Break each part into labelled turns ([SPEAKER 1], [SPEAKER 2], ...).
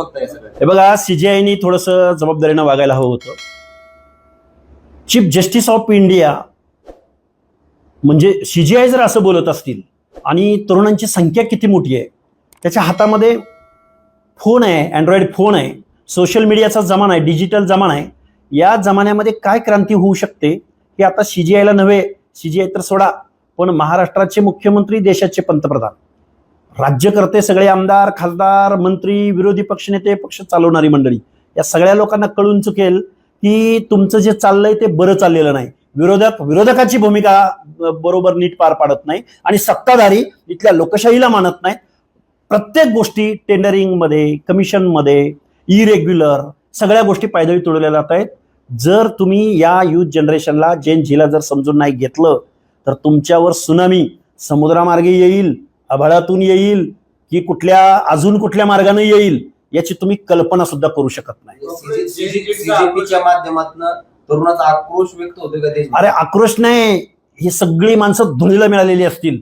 [SPEAKER 1] हे बघा, सीजीआयनी थोडंसं जबाबदारीनं वागायला हवं होतं. चीफ जस्टिस ऑफ इंडिया म्हणजे सीजीआय जर असं बोलत असतील आणि तरुणांची संख्या किती मोठी आहे, त्याच्या हातामध्ये फोन आहे, अँड्रॉइड फोन आहे, सोशल मीडियाचा जमाना आहे, डिजिटल जमाना आहे. या जमान्यामध्ये काय क्रांती होऊ शकते हे आता सीजीआयला नव्हे, सीजीआय तर सोडा, पण महाराष्ट्राचे मुख्यमंत्री, देशाचे पंतप्रधान, राज्यकर्ते, सगळे आमदार, खासदार, मंत्री, विरोधी पक्षनेते, पक्ष चालवणारी मंडळी, या सगळ्या लोकांना कळून चुकेल की तुमचं जे चाललंय ते बरं चाललेलं नाही. विरोधकाची भूमिका बरोबर नीट पार पाडत नाही आणि सत्ताधारी इथल्या लोकशाहीला मानत नाही. प्रत्येक गोष्टी टेंडरिंगमध्ये, कमिशनमध्ये, इरेग्युलर सगळ्या गोष्टी पायदळी तोडल्या जात आहेत. जर तुम्ही या युथ जनरेशनला, जेन झीला जर समजून नाही घेतलं तर तुमच्यावर सुनामी समुद्रामार्गे येईल, आभाळातून येईल, की अजून कुठल्या मार्गाने येईल याची तुम्ही कल्पना सुद्धा करू शकत नाही.
[SPEAKER 2] सीजेपीच्या माध्यमातून तरुणाचा आक्रोश व्यक्त होतोय का देश?
[SPEAKER 1] अरे आक्रोश नाही, ही सगळी माणसं धुळीला मिळालेली असतील.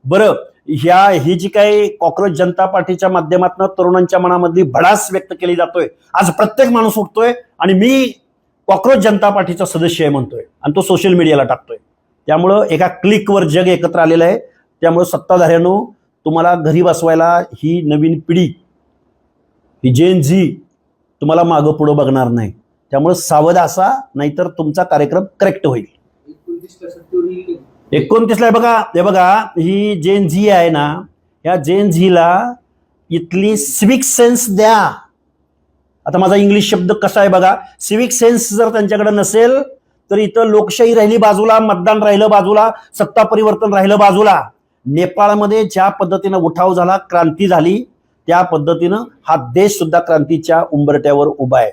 [SPEAKER 1] बरं, ही जी काही कॉक्रोच जनता पार्टीच्या माध्यमातून तरुणांच्या मनामधली भडास व्यक्त केली जातोय, आज प्रत्येक माणूस उठतोय आणि मी कॉक्रोच जनता पार्टीचा सदस्य आहे म्हणतोय आणि तो सोशल मीडियाला टाकतोय. त्यामुळं एका क्लिकवर जग एकत्र आलेलं आहे. त्यामुळे सत्ताधाऱ्यांनो, तुम्हाला घरी बसवायला ही नवीन पिढी, ही जेन झी तुम्हाला मागं पुढं बघणार नाही. त्यामुळे सावध असा, नाहीतर तुमचा कार्यक्रम करेक्ट होईल. 29ला हे बघा, ही जेन झी आहे ना, या जेन झीला इथली सिविक सेन्स द्या. आता माझा इंग्लिश शब्द कसा आहे बघा, सिविक सेन्स जर त्यांच्याकडे नसेल तर इथं लोकशाही राहिली बाजूला, मतदान राहिलं बाजूला, सत्ता परिवर्तन राहिलं बाजूला. नेपाळमध्ये ज्या पद्धतीनं उठाव झाला, क्रांती झाली, त्या पद्धतीनं हा देश सुद्धा क्रांतीच्या उंबरट्यावर उभा आहे.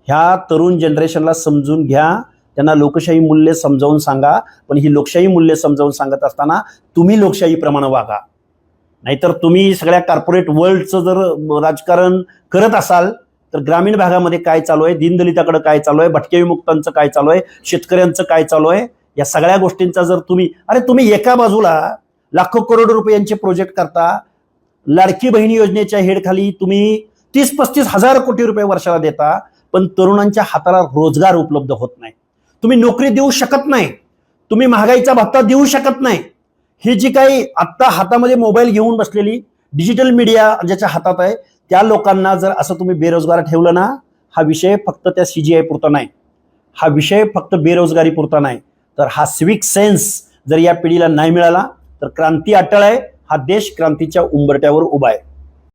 [SPEAKER 1] ह्या तरुण जनरेशनला समजून घ्या, त्यांना लोकशाही मूल्य समजावून सांगा. पण ही लोकशाही मूल्य समजावून सांगत असताना तुम्ही लोकशाहीप्रमाणे वागा. नाहीतर तुम्ही सगळ्या कॉर्पोरेट वर्ल्डचं जर राजकारण करत असाल तर ग्रामीण भागामध्ये काय चालू आहे, दीनदलिताकडे काय चालू आहे, भटके विमुक्तांचं काय चालू आहे, शेतकऱ्यांचं काय चालू आहे, या सगळ्या गोष्टींचा जर तुम्ही एका बाजूला लाखो करोड रुपयांचे प्रोजेक्ट करता, लाडकी बहिणी योजनेच्या हेडखाली तुम्ही 30-35 हजार कोटी रुपये वर्षाला देता, पण तरुणांच्या हाताला रोजगार उपलब्ध होत नाही. तुम्ही नोकरी देऊ शकत नाही, तुम्ही महागाईचा भत्ता देऊ शकत नाही. ही जी काही आत्ता हातामध्ये मोबाईल घेऊन बसलेली डिजिटल मीडिया ज्याच्या हातात आहे, त्या लोकांना जर असं तुम्ही बेरोजगार ठेवलं ना, हा विषय फक्त त्या सीजीआय पुरता नाही, हा विषय फक्त बेरोजगारी पुरता नाही, तर हा सिविक सेन्स जर या पिढीला नाही मिळाला तर क्रांती अटळ आहे. हा देश क्रांतीच्या उंबरट्यावर उभा आहे.